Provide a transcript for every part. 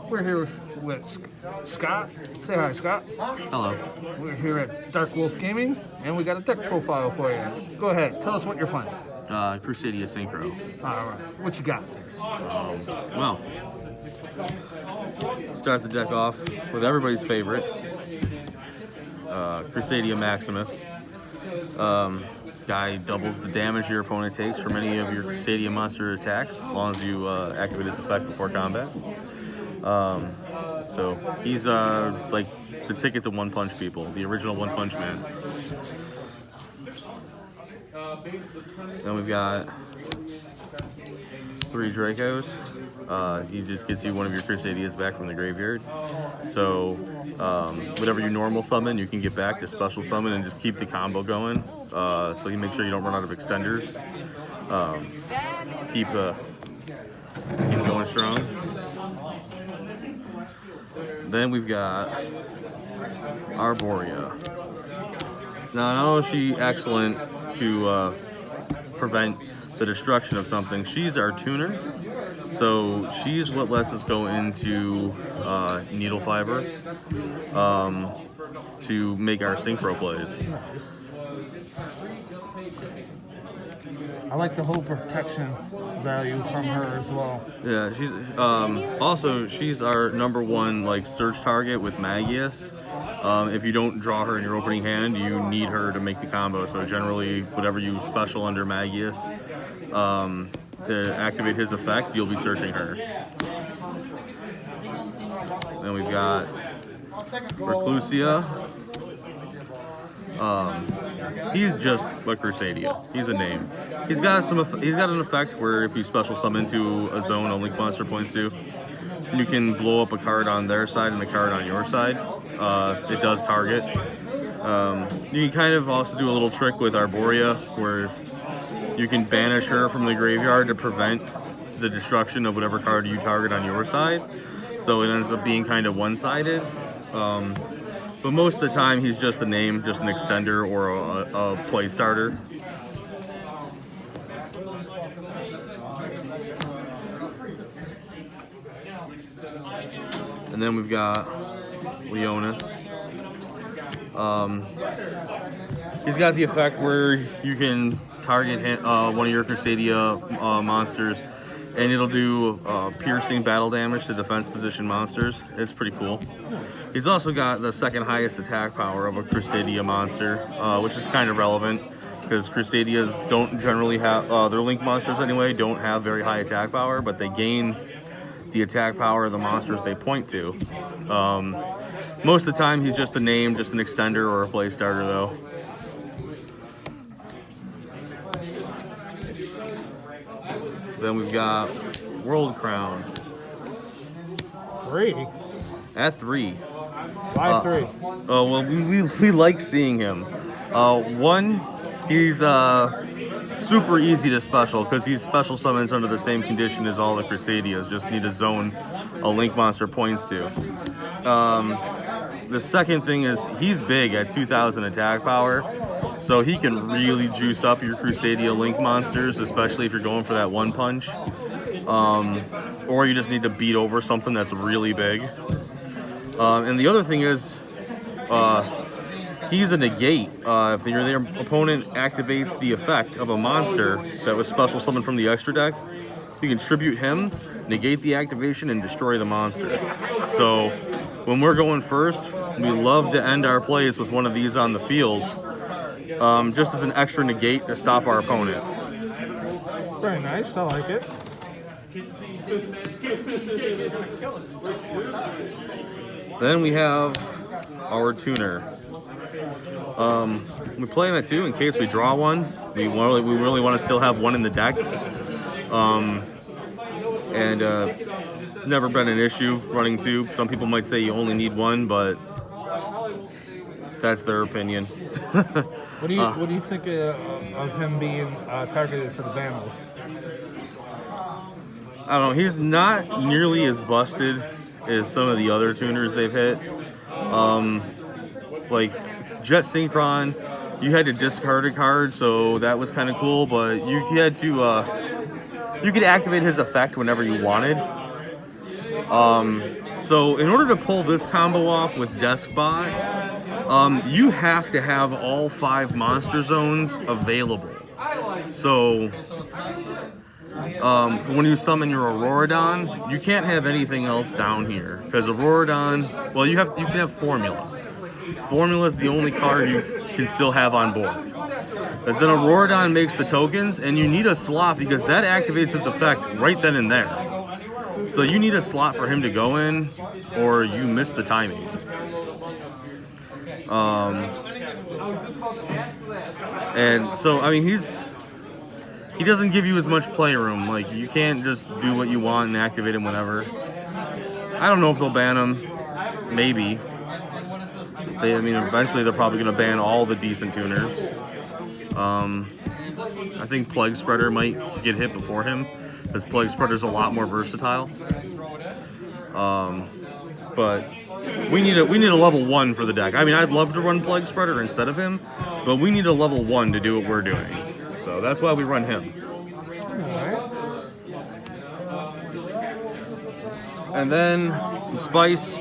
We're here with Scott. Say hi, Scott. Hello. We're here at Dark Wolf Gaming, and we got a deck profile for you. Go ahead, tell us what you're playing. Crusadia Synchro. All right, what you got? Well, start the deck off with everybody's favorite, Crusadia Maximus. This guy doubles the damage your opponent takes from any of your Crusadia monster attacks, as long as you activate his effect before combat. So he's like the ticket to One Punch people, the original One Punch Man. Then we've got 3 Dracos. He just gets you one of your Crusadias back from the graveyard. So whatever you normal summon, you can get back to special summon and just keep the combo going. So you make sure you don't run out of extenders. Keep going strong. Then we've got Arborea. Now, not only is she excellent to prevent the destruction of something, she's our tuner. So she's what lets us go into needle fiber to make our synchro plays. I like the whole protection value from her as well. Yeah, she's also she's our #1 like search target with Magius. If you don't draw her in your opening hand, you need her to make the combo. So generally, whatever you special under Magius to activate his effect, you'll be searching her. Then we've got Reclusia. He's just a Crusadia. He's a name. He's got an effect where if you special summon to a zone a link monster points to, you can blow up a card on their side and a card on your side. It does target. You can kind of also do a little trick with Arborea where you can banish her from the graveyard to prevent the destruction of whatever card you target on your side. So it ends up being kind of one-sided. But most of the time, he's just a name, just an extender or a play starter. And then we've got Leonis. He's got the effect where you can target one of your Crusadia monsters, and it'll do piercing battle damage to defense position monsters. It's pretty cool. He's also got the second highest attack power of a Crusadia monster, which is kind of relevant because Crusadias don't generally have, their link monsters anyway, don't have very high attack power, but they gain the attack power of the monsters they point to. Most of the time he's just a name, just an extender or a play starter though. Then we've got World Crown. 3? At 3. Why 3? Oh, well, we like seeing him. One, he's super easy to special because he's special summons under the same condition as all the Crusadias, just need a zone a link monster points to. The second thing is he's big at 2,000 attack power, so he can really juice up your Crusadia link monsters, especially if you're going for that one punch. Or you just need to beat over something that's really big. And the other thing is, he's a negate. If their opponent activates the effect of a monster that was special summoned from the extra deck, you can tribute him, negate the activation, and destroy the monster. So when we're going first, we love to end our plays with one of these on the field, just as an extra negate to stop our opponent. Very nice, I like it. Then we have our tuner. We play him at 2 in case we draw one. We really want to still have one in the deck. And it's never been an issue running 2. Some people might say you only need 1, but that's their opinion. What do you think of him being targeted for the Vandals? I don't know. He's not nearly as busted as some of the other tuners they've hit. Like Jet Synchron, you had to discard a card, so that was kind of cool. But you had to you could activate his effect whenever you wanted. So in order to pull this combo off with Deskbot, you have to have all 5 monster zones available. So for when you summon your Auroradon, you can't have anything else down here because Auroradon. Well, you can have Formula. Formula is the only card you can still have on board. Because then Auroradon makes the tokens, and you need a slot because that activates his effect right then and there. So you need a slot for him to go in, or you miss the timing. And so, I mean, he doesn't give you as much playroom. Like, you can't just do what you want and activate him whenever. I don't know if they'll ban him. Maybe. I mean, eventually they're probably going to ban all the decent tuners. I think Plague Spreader might get hit before him, because Plague Spreader's a lot more versatile. But we need a level 1 for the deck. I mean, I'd love to run Plague Spreader instead of him, but we need a level 1 to do what we're doing. So that's why we run him. And then some spice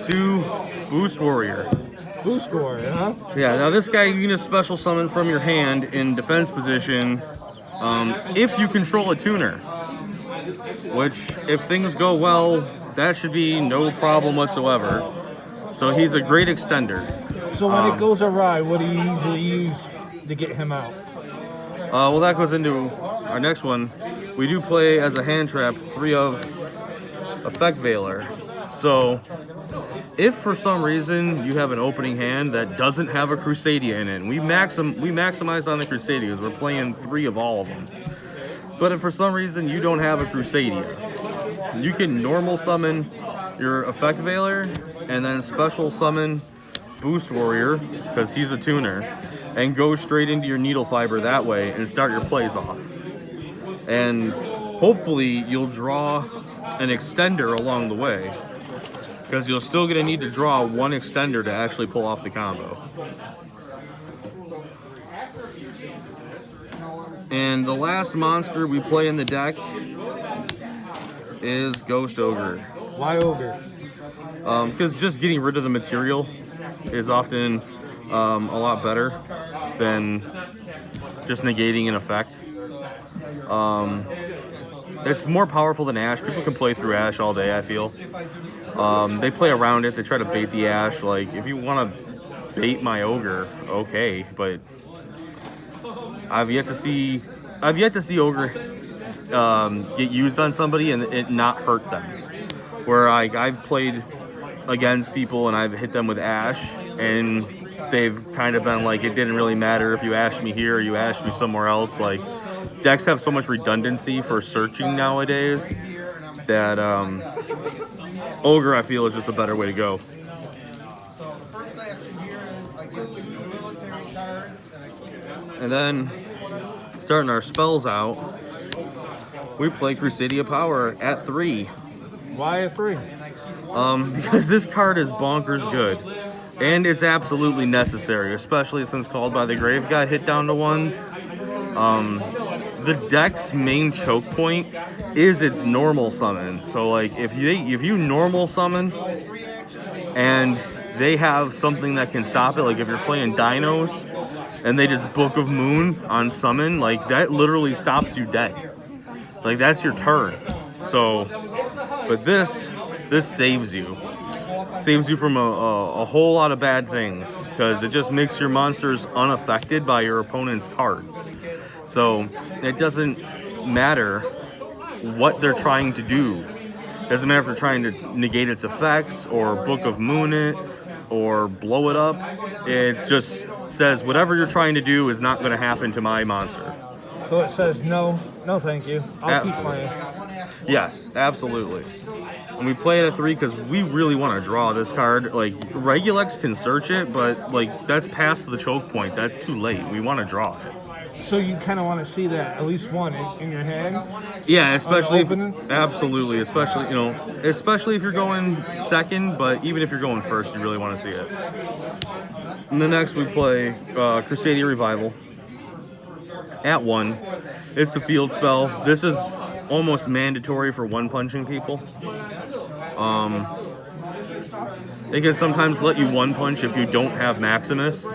to Boost Warrior. Boost Warrior, huh? Yeah, now this guy you can just special summon from your hand in defense position if you control a tuner. Which, if things go well, that should be no problem whatsoever. So he's a great extender. So when it goes awry, what do you usually use to get him out? Well, that goes into our next one. We do play as a hand trap 3 of Effect Veiler. So if for some reason you have an opening hand that doesn't have a Crusadia in it, and we maximize on the Crusadias, we're playing 3 of all of them. But if for some reason you don't have a Crusadia, you can normal summon your Effect Veiler and then special summon Boost Warrior, because he's a tuner, and go straight into your Needle Fiber that way and start your plays off. And hopefully you'll draw an extender along the way, because you're still going to need to draw 1 extender to actually pull off the combo. And the last monster we play in the deck is Ghost Ogre. Why Ogre? Because just getting rid of the material is often a lot better than just negating an effect. It's more powerful than Ash. People can play through Ash all day, I feel. They play around it. They try to bait the Ash. Like, if you want to bait my Ogre, okay, but I've yet to see Ogre get used on somebody and it not hurt them. Where I've played against people and I've hit them with Ash, and they've kind of been like, it didn't really matter if you ashed me here or you ashed me somewhere else. Like, decks have so much redundancy for searching nowadays that Ogre, I feel, is just a better way to go. And then, starting our spells out, we play Crusadia Power at 3. Why at 3? Because this card is bonkers good. And it's absolutely necessary, especially since Called by the Grave got hit down to 1. The deck's main choke point is its normal summon. So, like, if you normal summon and they have something that can stop it, like if you're playing Dinos and they just Book of Moon on summon, like, that literally stops you dead. Like, that's your turn. So, but this saves you. Saves you from a whole lot of bad things, because it just makes your monsters unaffected by your opponent's cards. So it doesn't matter what they're trying to do. It doesn't matter if they're trying to negate its effects or Book of Moon it or blow it up. It just says whatever you're trying to do is not going to happen to my monster. So it says no thank you. I'll keep playing. Yes, absolutely. And we play it at 3 because we really want to draw this card. Like, Regulex can search it, but, like, that's past the choke point. That's too late. We want to draw it. So you kind of want to see that at least one in your hand? Yeah, especially absolutely, especially, you know, especially if you're going second, but even if you're going first, you really want to see it. And the next we play Crusadia Revival at 1. It's the field spell. This is almost mandatory for one-punching people. They can sometimes let you one punch if you don't have Maximus.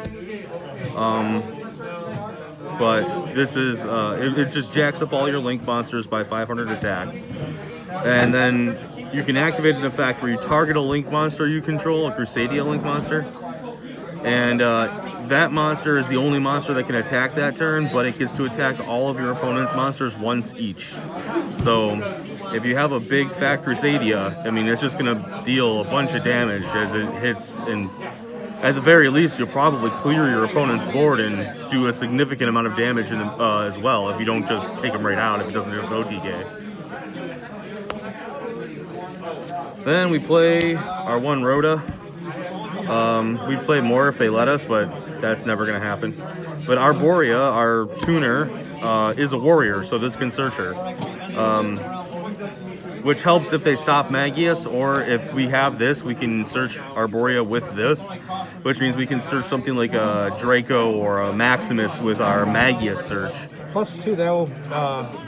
But this is, it just jacks up all your Link monsters by 500 attack. And then you can activate an effect where you target a Link monster you control, a Crusadia Link monster. And that monster is the only monster that can attack that turn, but it gets to attack all of your opponent's monsters once each. So if you have a big fat Crusadia, I mean, it's just going to deal a bunch of damage as it hits, and at the very least, you'll probably clear your opponent's board and do a significant amount of damage in as well if you don't just take him right out, if it doesn't just OTK. Then we play our one Rhoda. We'd play more if they let us, but that's never going to happen. But Arborea, our tuner, is a warrior, so this can search her. Which helps if they stop Magius, or if we have this, we can search Arborea with this, which means we can search something like a Draco or a Maximus with our Magius search. Plus, too, that will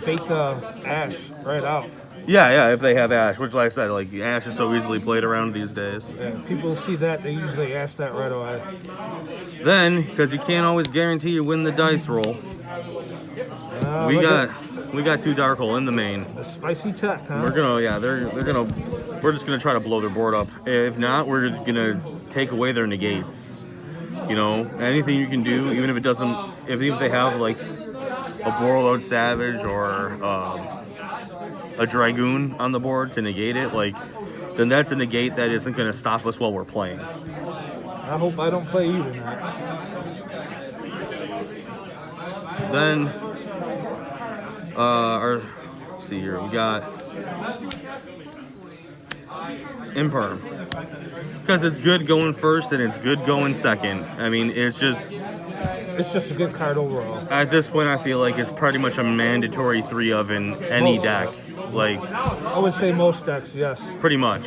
bait the Ash right out. Yeah, if they have Ash, which, like I said, like Ash is so easily played around these days. Yeah, people see that, they usually Ash that right away. Then, because you can't always guarantee you win the dice roll, we got two Dark Hole in the main. The spicy tech, huh? We're gonna, we're just gonna try to blow their board up. If not, we're gonna take away their negates. You know, anything you can do, even if it doesn't, even if they have like a Borreload Savage or a Dragoon on the board to negate it, like, then that's a negate that isn't gonna stop us while we're playing. I hope I don't play you tonight. Then, let's see here, we got Imperm. Because it's good going first and it's good going second. I mean, it's just a good card overall. At this point, I feel like it's pretty much a mandatory 3 of in any deck. Like, I would say most decks, yes. Pretty much.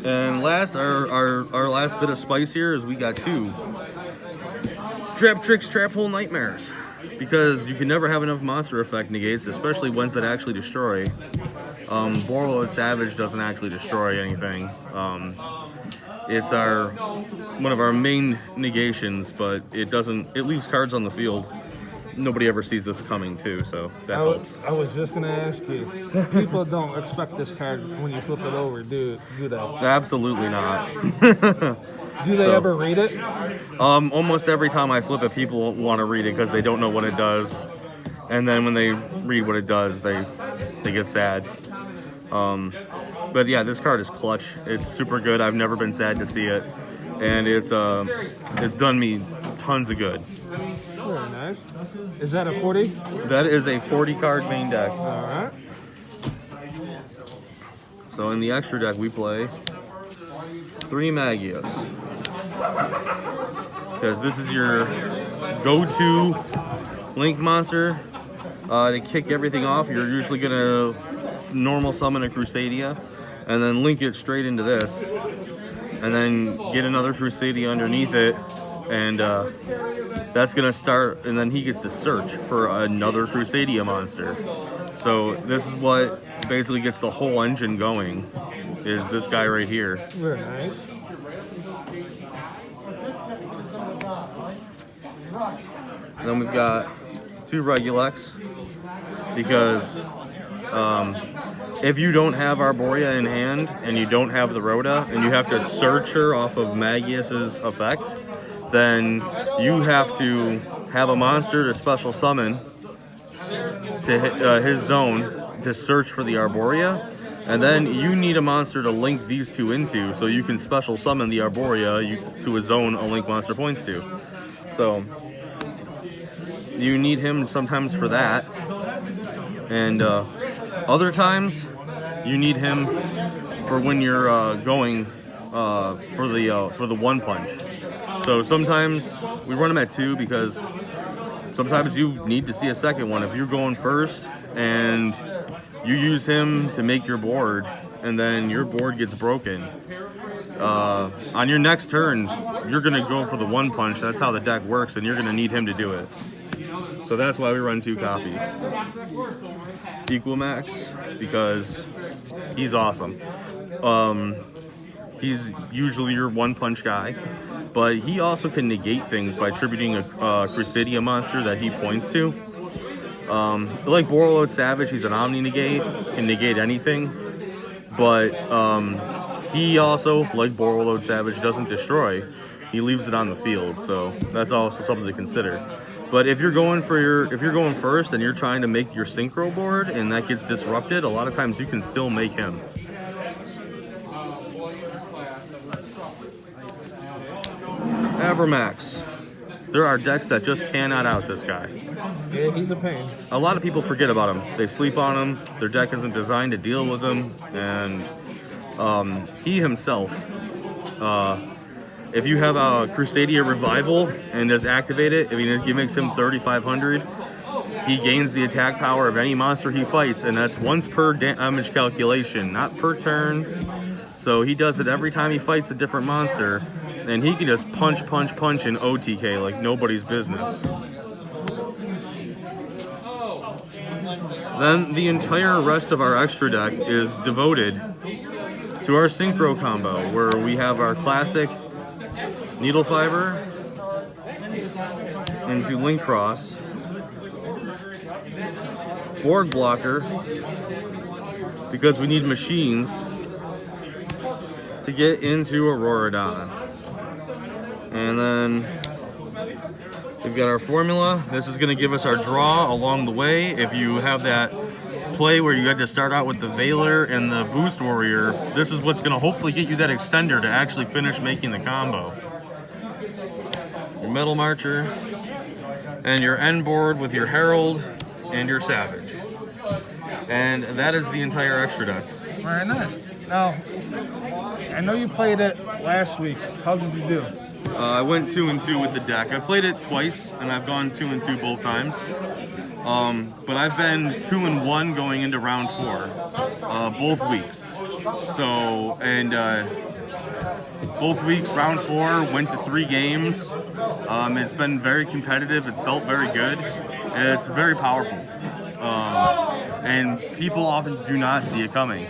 And last, our last bit of spice here is we got 2 Trap Tricks, Trap Hole Nightmares. Because you can never have enough monster effect negates, especially ones that actually destroy. Borreload Savage doesn't actually destroy anything. It's one of our main negations, but it leaves cards on the field. Nobody ever sees this coming too, so that helps. I was just gonna ask you. People don't expect this card when you flip it over, do they? Absolutely not. Do they ever read it? Almost every time I flip it, people want to read it because they don't know what it does, and then when they read what it does, they get sad. But yeah, this card is clutch. It's super good. I've never been sad to see it, and it's done me tons of good. Very nice. Is that a 40? That is a 40 card main deck. All right. So in the extra deck, we play 3 Magius. Because this is your go-to Link monster. To kick everything off, you're usually going to normal summon a Crusadia and then link it straight into this. And then get another Crusadia underneath it. And that's going to start, and then he gets to search for another Crusadia monster. So this is what basically gets the whole engine going, is this guy right here. Very nice. And then we've got 2 Regulex, because if you don't have Arborea in hand, and you don't have the Rhoda, and you have to search her off of Magius's effect, then you have to have a monster to special summon to hit his zone to search for the Arborea, and then you need a monster to link these 2 into so you can special summon the Arborea to a zone a link monster points to. So you need him sometimes for that, and other times you need him for when you're going for the 1 punch. So sometimes we run them at 2 because sometimes you need to see a second one. If you're going first and you use him to make your board and then your board gets broken, on your next turn, you're going to go for the 1 punch. That's how the deck works, and you're going to need him to do it. So that's why we run 2 copies. Equamax because he's awesome. He's usually your one-punch guy, but he also can negate things by attributing a Crusadia monster that he points to. Like Borreload Savage, he's an Omni-negate, can negate anything, but he also, like Borreload Savage, doesn't destroy. He leaves it on the field, so that's also something to consider. But if you're going first and you're trying to make your synchro board and that gets disrupted, a lot of times you can still make him. Avramax. There are decks that just cannot out this guy. Yeah, he's a pain. A lot of people forget about him. They sleep on him. Their deck isn't designed to deal with him. And he himself, if you have a Crusadia Revival and just activate it, it makes him 3,500. He gains the attack power of any monster he fights, and that's once per damage calculation, not per turn. So he does it every time he fights a different monster. And he can just punch in OTK like nobody's business. Then the entire rest of our extra deck is devoted to our synchro combo, where we have our classic Needle Fiber into Link Cross, Board Blocker, because we need machines to get into Auroradon. And then we've got our formula. This is going to give us our draw along the way. If you have that play where you had to start out with the Veiler and the Boost Warrior, this is what's going to hopefully get you that extender to actually finish making the combo. Your Metal Marcher, and your end board with your Herald and your Savage. And that is the entire extra deck. Very nice. Now, I know you played it last week. How did you do? I went 2-2 with the deck. I played it twice, and I've gone 2-2 both times. But I've been 2-1 going into round 4, both weeks. So, and both weeks, round 4, went to 3 games. It's been very competitive. It's felt very good. And it's very powerful. And people often do not see it coming.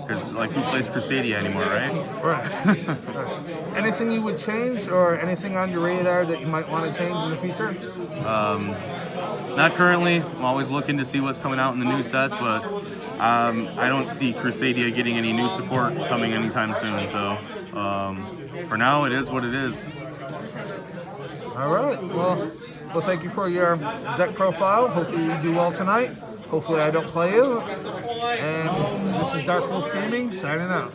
Because, like, who plays Crusadia anymore, right? Right. Anything you would change, or anything on your radar that you might want to change in the future? Not currently. I'm always looking to see what's coming out in the new sets, but I don't see Crusadia getting any new support coming anytime soon. So, for now, it is what it is. All right. Well, thank you for your deck profile. Hopefully you do well tonight. Hopefully I don't play you. And this is Dark Wolf Gaming signing out.